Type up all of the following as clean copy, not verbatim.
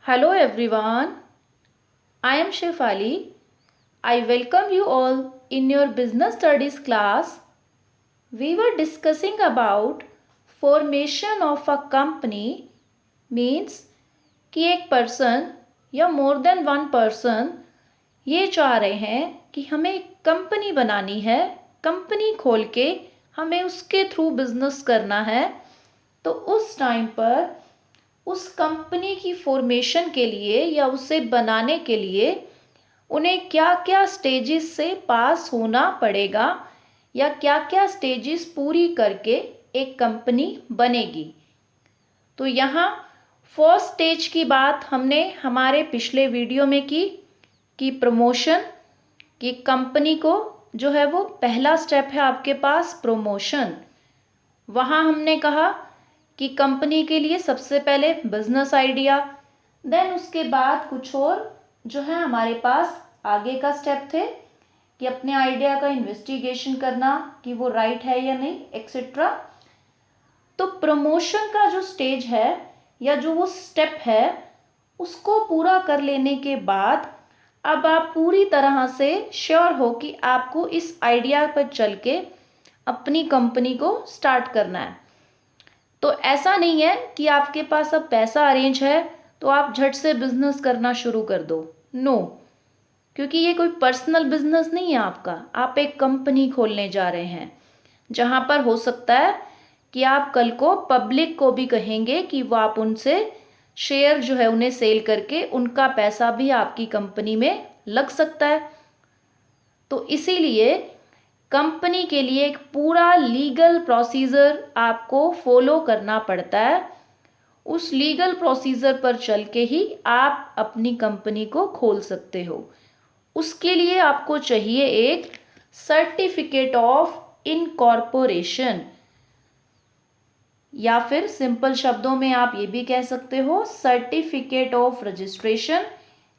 Hello everyone, I am Shefali. I welcome you all in your business studies class. We were discussing about formation of a company means कि एक person या more than one person ये चाह रहे हैं कि हमें एक कंपनी बनानी है, कंपनी खोल के हमें उसके थ्रू बिजनेस करना है। तो उस टाइम पर उस कंपनी की फॉर्मेशन के लिए या उसे बनाने के लिए उन्हें क्या क्या स्टेजेस से पास होना पड़ेगा या क्या क्या स्टेजेस पूरी करके एक कंपनी बनेगी। तो यहाँ फर्स्ट स्टेज की बात हमने हमारे पिछले वीडियो में की कि प्रमोशन, कि कंपनी को जो है वो पहला स्टेप है आपके पास प्रमोशन। वहाँ हमने कहा कि कंपनी के लिए सबसे पहले बिजनेस आइडिया, देन उसके बाद कुछ और जो है हमारे पास आगे का स्टेप थे कि अपने आइडिया का इन्वेस्टिगेशन करना कि वो राइट है या नहीं एक्सेट्रा। तो प्रमोशन का जो स्टेज है या जो वो स्टेप है उसको पूरा कर लेने के बाद अब आप पूरी तरह से श्योर हो कि आपको इस आइडिया पर चल के अपनी कंपनी को स्टार्ट करना है। तो ऐसा नहीं है कि आपके पास अब पैसा अरेंज है तो आप झट से बिजनेस करना शुरू कर दो। नो, क्योंकि ये कोई पर्सनल बिजनेस नहीं है आपका, आप एक कंपनी खोलने जा रहे हैं जहाँ पर हो सकता है कि आप कल को पब्लिक को भी कहेंगे कि वो आप उनसे शेयर जो है उन्हें सेल करके उनका पैसा भी आपकी कंपनी में लग सकता है। तो इसीलिए कंपनी के लिए एक पूरा लीगल प्रोसीजर आपको फॉलो करना पड़ता है। उस लीगल प्रोसीजर पर चल के ही आप अपनी कंपनी को खोल सकते हो। उसके लिए आपको चाहिए एक सर्टिफिकेट ऑफ इनकॉर्पोरेशन, या फिर सिंपल शब्दों में आप ये भी कह सकते हो सर्टिफिकेट ऑफ रजिस्ट्रेशन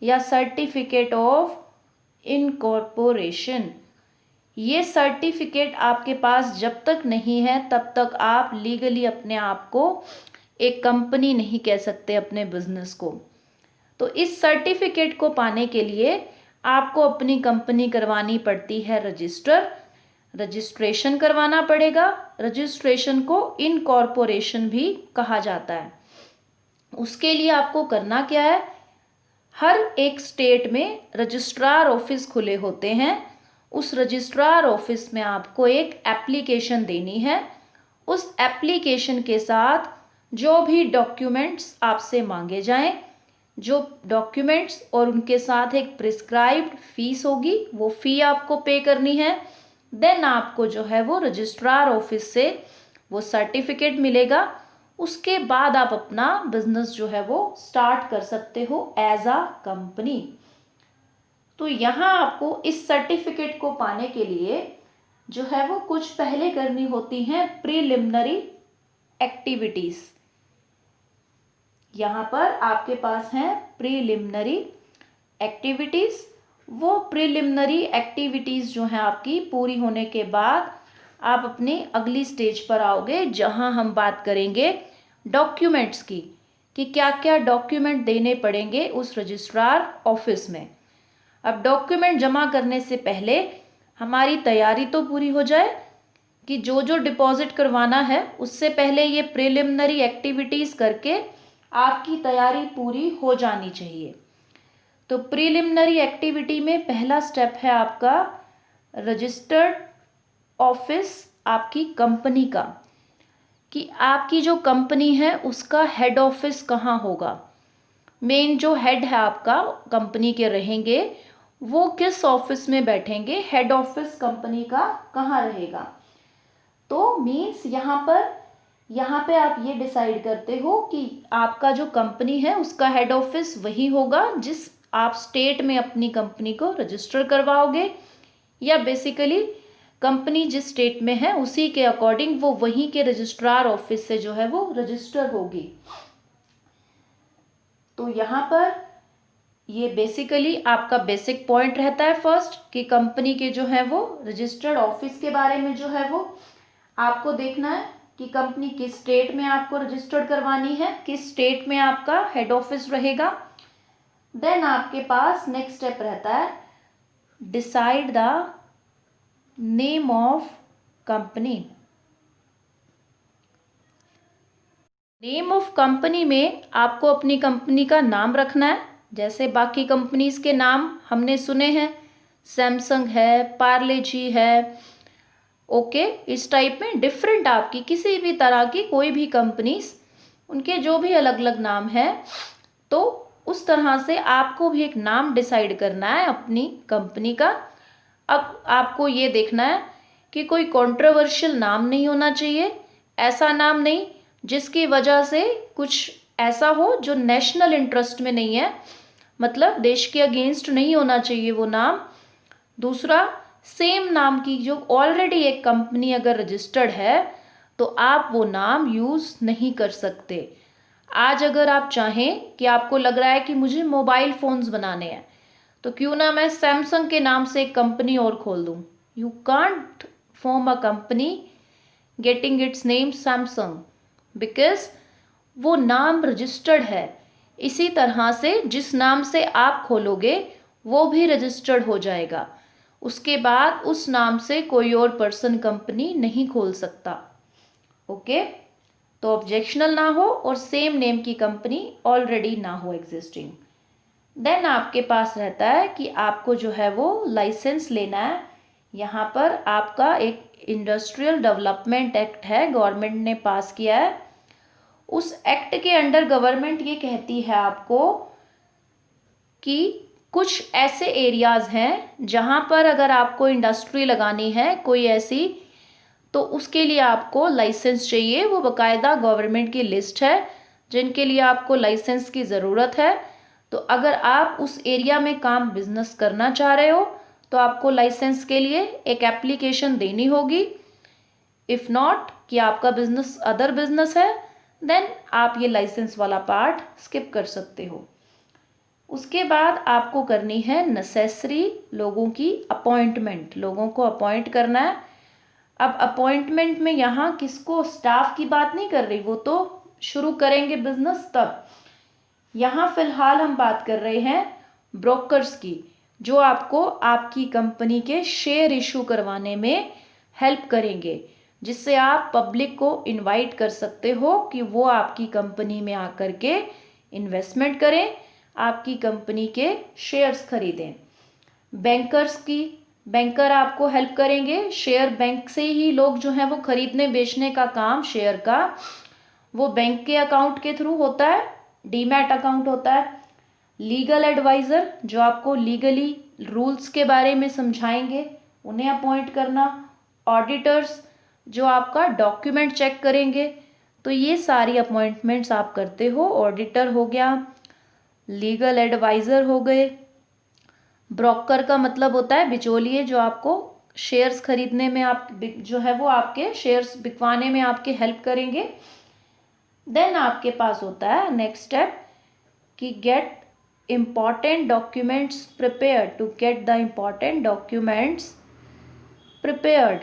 या सर्टिफिकेट ऑफ इनकॉर्पोरेशन। ये सर्टिफिकेट आपके पास जब तक नहीं है तब तक आप लीगली अपने आप को एक कंपनी नहीं कह सकते अपने बिजनेस को। तो इस सर्टिफिकेट को पाने के लिए आपको अपनी कंपनी करवानी पड़ती है रजिस्ट्रेशन करवाना पड़ेगा। रजिस्ट्रेशन को इनकॉर्पोरेशन भी कहा जाता है। उसके लिए आपको करना क्या है, हर एक स्टेट में रजिस्ट्रार ऑफिस खुले होते हैं। उस रजिस्ट्रार ऑफिस में आपको एक एप्लीकेशन देनी है। उस एप्लीकेशन के साथ जो भी डॉक्यूमेंट्स आपसे मांगे जाएं, जो डॉक्यूमेंट्स और उनके साथ एक प्रिस्क्राइब्ड फीस होगी, वो फ़ी आपको पे करनी है। देन आपको जो है वो रजिस्ट्रार ऑफिस से वो सर्टिफिकेट मिलेगा। उसके बाद आप अपना बिजनेस जो है वो स्टार्ट कर सकते हो एज अ कंपनी। तो यहाँ आपको इस सर्टिफिकेट को पाने के लिए जो है वो कुछ पहले करनी होती हैं प्रीलिमिनरी एक्टिविटीज़। यहाँ पर आपके पास हैं प्रीलिमिनरी एक्टिविटीज़। वो प्रीलिमिनरी एक्टिविटीज़ जो हैं आपकी पूरी होने के बाद आप अपनी अगली स्टेज पर आओगे जहाँ हम बात करेंगे डॉक्यूमेंट्स की, कि क्या क्या डॉक्यूमेंट देने पड़ेंगे उस रजिस्ट्रार ऑफिस में। अब डॉक्यूमेंट जमा करने से पहले हमारी तैयारी तो पूरी हो जाए कि जो जो डिपॉजिट करवाना है उससे पहले ये प्रीलिमिनरी एक्टिविटीज़ करके आपकी तैयारी पूरी हो जानी चाहिए। तो प्रीलिमिनरी एक्टिविटी में पहला स्टेप है आपका रजिस्टर्ड ऑफिस आपकी कंपनी का, कि आपकी जो कंपनी है उसका हेड ऑफिस कहाँ होगा। मेन जो हेड है आपका कंपनी के रहेंगे वो किस ऑफिस में बैठेंगे, हेड ऑफिस कंपनी का कहाँ रहेगा। तो मीन्स यहाँ पे आप ये डिसाइड करते हो कि आपका जो कंपनी है उसका हेड ऑफिस वही होगा जिस आप स्टेट में अपनी कंपनी को रजिस्टर करवाओगे, या बेसिकली कंपनी जिस स्टेट में है उसी के अकॉर्डिंग वो वहीं के रजिस्ट्रार ऑफिस से जो है वो रजिस्टर होगी। तो यहाँ पर ये बेसिकली आपका बेसिक पॉइंट रहता है फर्स्ट, कि कंपनी के जो है वो रजिस्टर्ड ऑफिस के बारे में जो है वो आपको देखना है कि कंपनी किस स्टेट में आपको रजिस्टर्ड करवानी है, किस स्टेट में आपका हेड ऑफिस रहेगा। देन आपके पास नेक्स्ट स्टेप रहता है decide the name of company. Name of company में आपको अपनी कंपनी का नाम रखना है। जैसे बाकी कंपनीज के नाम हमने सुने हैं, सैमसंग है, पार्ले जी है, ओके, इस टाइप में डिफरेंट आपकी किसी भी तरह की कोई भी कंपनीज, उनके जो भी अलग अलग नाम है, तो उस तरह से आपको भी एक नाम डिसाइड करना है अपनी कंपनी का। अब आपको ये देखना है कि कोई कंट्रोवर्शियल नाम नहीं होना चाहिए, ऐसा नाम नहीं जिसकी वजह से कुछ ऐसा हो जो नेशनल इंटरेस्ट में नहीं है, मतलब देश के अगेंस्ट नहीं होना चाहिए वो नाम। दूसरा, सेम नाम की जो ऑलरेडी एक कंपनी अगर रजिस्टर्ड है तो आप वो नाम यूज़ नहीं कर सकते। आज अगर आप चाहें कि आपको लग रहा है कि मुझे मोबाइल फ़ोन्स बनाने हैं, तो क्यों ना मैं सैमसंग के नाम से एक कंपनी और खोल दूँ। You can't form a company getting it's name Samsung, because वो नाम रजिस्टर्ड है। इसी तरह से जिस नाम से आप खोलोगे वो भी रजिस्टर्ड हो जाएगा। उसके बाद उस नाम से कोई और पर्सन कंपनी नहीं खोल सकता। ओके, तो ऑब्जेक्शनल ना हो और सेम नेम की कंपनी ऑलरेडी ना हो एग्जिस्टिंग। देन आपके पास रहता है कि आपको जो है वो लाइसेंस लेना है। यहाँ पर आपका एक इंडस्ट्रियल डेवलपमेंट एक्ट है, गवर्नमेंट ने पास किया है। उस एक्ट के अंडर गवर्नमेंट ये कहती है आपको कि कुछ ऐसे एरियाज़ हैं जहाँ पर अगर आपको इंडस्ट्री लगानी है कोई ऐसी, तो उसके लिए आपको लाइसेंस चाहिए। वो बाकायदा गवर्नमेंट की लिस्ट है जिनके लिए आपको लाइसेंस की ज़रूरत है। तो अगर आप उस एरिया में काम बिजनेस करना चाह रहे हो तो आपको लाइसेंस के लिए एक एप्लीकेशन देनी होगी। इफ़ नॉट कि आपका बिजनेस अदर बिजनेस है, देन आप ये लाइसेंस वाला पार्ट स्किप कर सकते हो। उसके बाद आपको करनी है नेसेसरी लोगों की अपॉइंटमेंट, लोगों को अपॉइंट करना है। अब अपॉइंटमेंट में यहाँ किसको, स्टाफ की बात नहीं कर रही, वो तो शुरू करेंगे बिजनेस तब। यहाँ फिलहाल हम बात कर रहे हैं ब्रोकर्स की, जो आपको आपकी कंपनी के शेयर इशू करवाने में हेल्प करेंगे, जिससे आप पब्लिक को इनवाइट कर सकते हो कि वो आपकी कंपनी में आकर के इन्वेस्टमेंट करें, आपकी कंपनी के शेयर्स खरीदें। बैंकर्स की, बैंकर आपको हेल्प करेंगे। शेयर बैंक से ही लोग जो हैं वो खरीदने बेचने का काम शेयर का, वो बैंक के अकाउंट के थ्रू होता है, डीमैट अकाउंट होता है। लीगल एडवाइज़र जो आपको लीगली रूल्स के बारे में समझाएंगे, उन्हें अपॉइंट करना। ऑडिटर्स जो आपका डॉक्यूमेंट चेक करेंगे, तो ये सारी अपॉइंटमेंट्स आप करते हो। ऑडिटर हो गया, लीगल एडवाइज़र हो गए। ब्रोकर का मतलब होता है बिचौलिए, जो आपको शेयर्स खरीदने में आप जो है वो आपके शेयर्स बिकवाने में आपके हेल्प करेंगे। देन आपके पास होता है नेक्स्ट स्टेप कि get important documents prepared, to get the important documents prepared.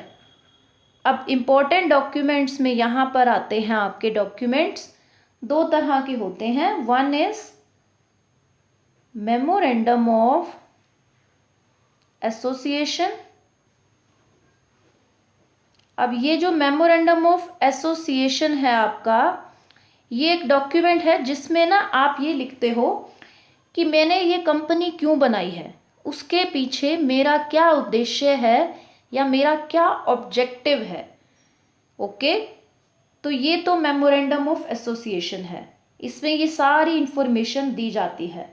अब इम्पॉर्टेंट डॉक्यूमेंट्स में यहाँ पर आते हैं आपके डॉक्यूमेंट्स, दो तरह के होते हैं। One is memorandum of association. अब ये जो मेमोरेंडम ऑफ एसोसिएशन है आपका, ये एक डॉक्यूमेंट है जिसमें ना आप ये लिखते हो कि मैंने ये कंपनी क्यों बनाई है, उसके पीछे मेरा क्या उद्देश्य है या मेरा क्या ऑब्जेक्टिव है। ओके, तो ये तो मेमोरेंडम ऑफ एसोसिएशन है, इसमें ये सारी इंफॉर्मेशन दी जाती है।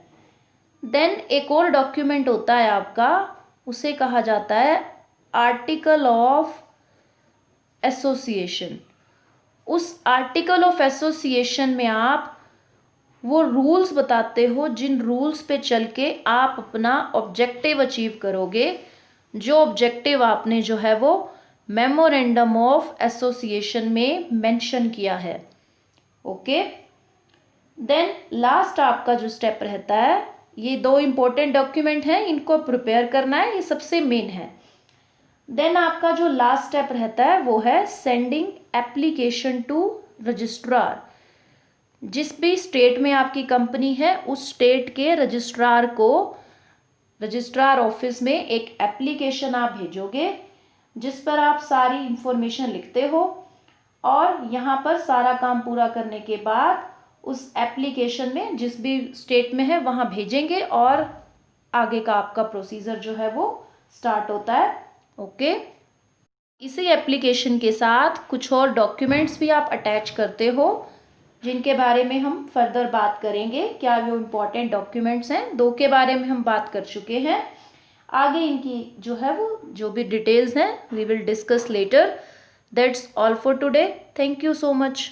देन एक और डॉक्यूमेंट होता है आपका, उसे कहा जाता है आर्टिकल ऑफ एसोसिएशन। उस आर्टिकल ऑफ एसोसिएशन में आप वो रूल्स बताते हो जिन रूल्स पे चल के आप अपना ऑब्जेक्टिव अचीव करोगे, जो ऑब्जेक्टिव आपने जो है वो मेमोरेंडम ऑफ एसोसिएशन में मेंशन किया है। ओके, देन लास्ट आपका जो स्टेप रहता है, ये दो इम्पोर्टेंट डॉक्यूमेंट हैं, इनको प्रिपेयर करना है, ये सबसे मेन है। देन आपका जो लास्ट स्टेप रहता है वो है सेंडिंग एप्लीकेशन टू रजिस्ट्रार। जिस भी स्टेट में आपकी कंपनी है उस स्टेट के रजिस्ट्रार ऑफिस में एक एप्लीकेशन आप भेजोगे जिस पर आप सारी इंफॉर्मेशन लिखते हो, और यहाँ पर सारा काम पूरा करने के बाद उस एप्लीकेशन में जिस भी स्टेट में है वहाँ भेजेंगे और आगे का आपका प्रोसीजर जो है वो स्टार्ट होता है। ओके, इसी एप्लीकेशन के साथ कुछ और डॉक्यूमेंट्स भी आप अटैच करते हो जिनके बारे में हम फर्दर बात करेंगे। क्या वो इम्पोर्टेंट डॉक्यूमेंट्स हैं, 2 के बारे में हम बात कर चुके हैं। आगे इनकी जो है वो जो भी डिटेल्स हैं we will discuss later. That's all for today. Thank you so much.